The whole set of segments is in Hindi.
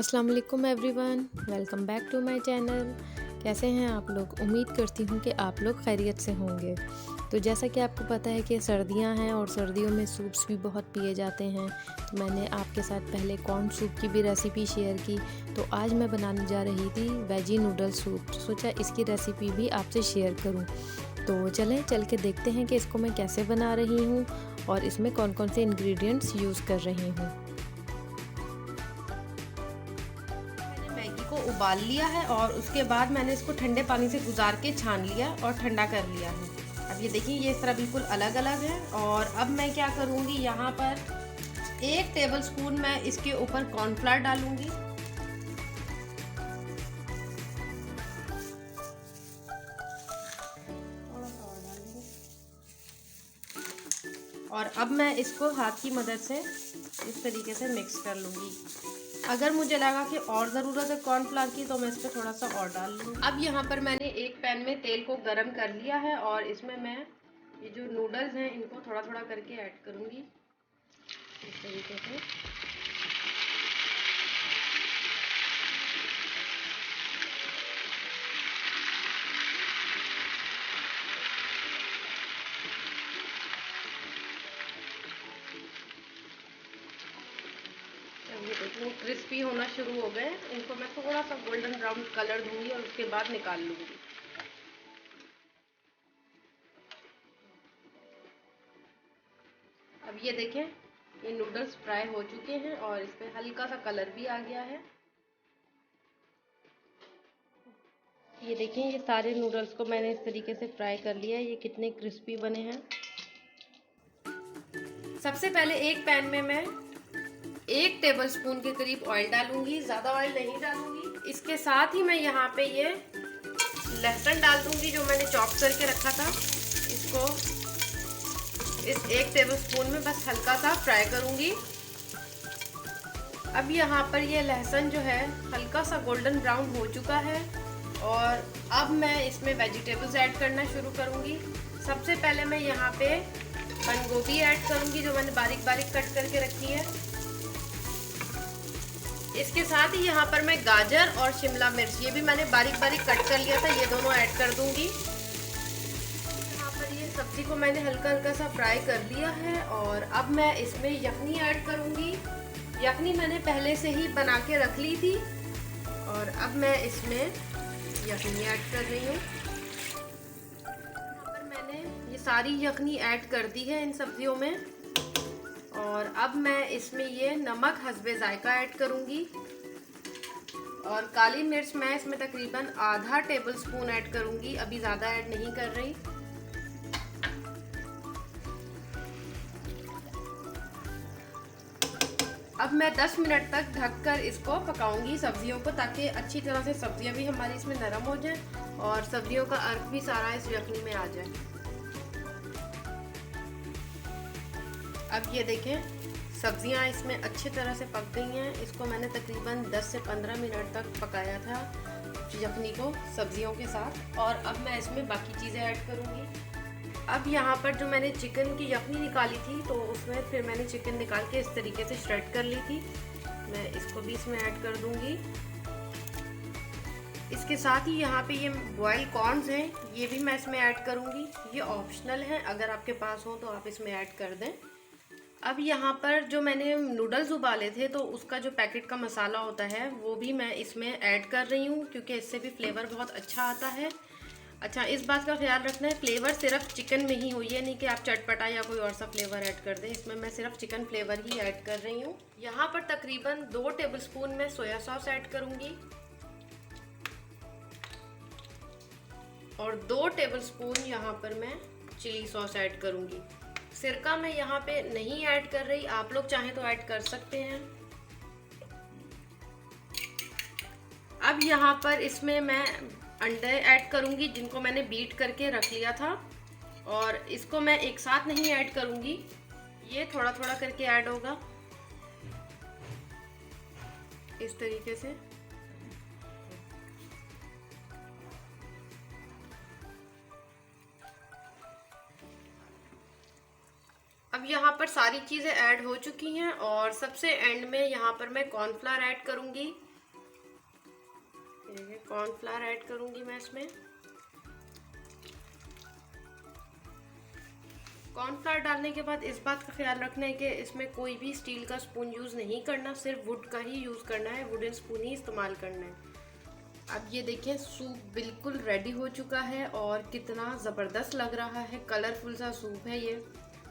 अस्सलाम वालेकुम everyone, welcome back to my channel. कैसे हैं आप लोग? उम्मीद करती हूँ कि आप लोग खैरियत से होंगे। तो जैसा कि आपको पता है कि सर्दियाँ हैं और सर्दियों में सूप्स भी बहुत पिए जाते हैं, तो मैंने आपके साथ पहले कॉर्न सूप की भी रेसिपी शेयर की। तो आज मैं बनाने जा रही थी वेजी नूडल सूप। सोचा इसकी रेसिपी भी आपसे शेयर करूँ। तो चलें चल के देखते हैं कि इसको मैं कैसे बना रही हूँ और इसमें कौन कौन से इंग्रेडिएंट्स यूज़ कर रही हूँ। मैगी को उबाल लिया है और उसके बाद मैंने इसको ठंडे पानी से गुजार के छान लिया और ठंडा कर लिया है। अब ये देखिए ये इस तरह बिल्कुल अलग अलग है। और अब मैं क्या करूँगी, यहाँ पर 1 टेबलस्पून मैं इसके ऊपर कॉर्नफ्लावर डालूंगी। और अब मैं इसको हाथ की मदद से इस तरीके से मिक्स कर लूँगी। अगर मुझे लगा कि और ज़रूरत है कॉर्नफ्लावर की तो मैं इस पर थोड़ा सा और डाल लूँगी। अब यहाँ पर मैंने एक पैन में तेल को गरम कर लिया है और इसमें मैं ये जो नूडल्स हैं इनको थोड़ा थोड़ा करके ऐड करूँगी इस तरीके से। ये देखिए क्रिस्पी होना शुरू हो गए। इनको मैं थोड़ा सा गोल्डन ब्राउन कलर दूंगी और उसके बाद निकाल लूँगी। अब ये देखें ये नूडल्स फ्राई हो चुके हैं और इस पर हल्का सा कलर भी आ गया है। ये देखें ये सारे नूडल्स को मैंने इस तरीके से फ्राई कर लिया है। ये कितने क्रिस्पी बने हैं। सबसे पहले एक पैन में मैं 1 टेबलस्पून के करीब ऑयल डालूंगी, ज़्यादा ऑयल नहीं डालूंगी। इसके साथ ही मैं यहाँ पे ये लहसुन डाल दूंगी जो मैंने चॉप करके रखा था। इसको इस 1 टेबलस्पून में बस हल्का सा फ्राई करूंगी। अब यहाँ पर ये लहसुन जो है हल्का सा गोल्डन ब्राउन हो चुका है और अब मैं इसमें वेजिटेबल्स ऐड करना शुरू करूंगी। सबसे पहले मैं यहाँ पे बंद गोभी ऐड करूंगी जो मैंने बारीक बारीक कट करके रखी है। इसके साथ ही यहाँ पर मैं गाजर और शिमला मिर्च ये भी मैंने बारीक बारीक कट कर लिया था, ये दोनों ऐड कर दूंगी। यहाँ पर ये सब्जी को मैंने हल्का हल्का सा फ्राई कर लिया है और अब मैं इसमें यखनी ऐड करूंगी। यखनी मैंने पहले से ही बना के रख ली थी और अब मैं इसमें यखनी ऐड कर रही हूँ। यहाँ पर मैंने ये सारी यखनी ऐड कर दी है इन सब्जियों में और अब मैं इसमें ये नमक हस्बे जायका ऐड करूँगी और काली मिर्च मैं इसमें तकरीबन आधा टेबलस्पून ऐड करूँगी, अभी ज़्यादा ऐड नहीं कर रही। अब मैं 10 मिनट तक ढककर इसको पकाऊंगी सब्जियों को, ताकि अच्छी तरह से सब्जियां भी हमारी इसमें नरम हो जाए और सब्जियों का अर्क भी सारा इस यखनी में आ जाए। अब ये देखें सब्जियां इसमें अच्छी तरह से पक गई हैं। इसको मैंने तकरीबन 10 से 15 मिनट तक पकाया था यखनी को सब्जियों के साथ और अब मैं इसमें बाकी चीज़ें ऐड करूँगी। अब यहाँ पर जो मैंने चिकन की यखनी निकाली थी तो उसमें फिर मैंने चिकन निकाल के इस तरीके से श्रेड कर ली थी, मैं इसको भी इसमें ऐड कर दूँगी। इसके साथ ही यहाँ पे ये बॉयल कॉर्न्स हैं ये भी मैं इसमें ऐड करूँगी। ये ऑप्शनल है, अगर आपके पास हो तो आप इसमें ऐड कर दें। अब यहाँ पर जो मैंने नूडल्स उबाले थे तो उसका जो पैकेट का मसाला होता है वो भी मैं इसमें ऐड कर रही हूँ, क्योंकि इससे भी फ्लेवर बहुत अच्छा आता है। अच्छा, इस बात का ख्याल रखना है फ्लेवर सिर्फ चिकन में ही हो, ये नहीं कि आप चटपटा या कोई और सा फ्लेवर ऐड कर दें। इसमें मैं सिर्फ चिकन फ्लेवर ही ऐड कर रही हूँ। यहाँ पर तकरीबन 2 टेबलस्पून मैं सोया सॉस ऐड करूँगी और 2 टेबलस्पून यहाँ पर मैं चिली सॉस ऐड करूँगी। सिरका मैं यहाँ पे नहीं ऐड कर रही, आप लोग चाहें तो ऐड कर सकते हैं। अब यहाँ पर इसमें मैं अंडे ऐड करूँगी जिनको मैंने बीट करके रख लिया था और इसको मैं एक साथ नहीं ऐड करूँगी, ये थोड़ा थोड़ा करके ऐड होगा इस तरीके से। अब यहाँ पर सारी चीज़ें ऐड हो चुकी हैं और सबसे एंड में यहाँ पर मैं कॉर्नफ्लावर ऐड करूँगी कॉर्नफ्लावर ऐड करूँगी मैं इसमें। कॉर्नफ्लावर डालने के बाद इस बात का ख्याल रखना है कि इसमें कोई भी स्टील का स्पून यूज़ नहीं करना, सिर्फ वुड का ही यूज़ करना है, वुडन स्पून ही इस्तेमाल करना है। अब ये देखें सूप बिल्कुल रेडी हो चुका है और कितना ज़बरदस्त लग रहा है, कलरफुल सा सूप है ये।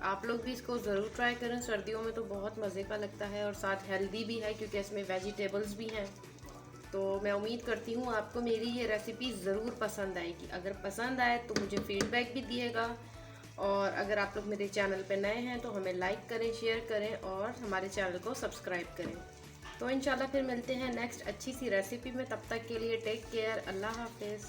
आप लोग भी इसको ज़रूर ट्राई करें, सर्दियों में तो बहुत मज़े का लगता है और साथ हेल्दी भी है क्योंकि इसमें वेजिटेबल्स भी हैं। तो मैं उम्मीद करती हूँ आपको मेरी ये रेसिपी ज़रूर पसंद आएगी। अगर पसंद आए तो मुझे फीडबैक भी दिएगा, और अगर आप लोग मेरे चैनल पे नए हैं तो हमें लाइक करें, शेयर करें और हमारे चैनल को सब्सक्राइब करें। तो इंशाल्लाह फिर मिलते हैं नेक्स्ट अच्छी सी रेसिपी में। तब तक के लिए टेक केयर, अल्लाह हाफिज़।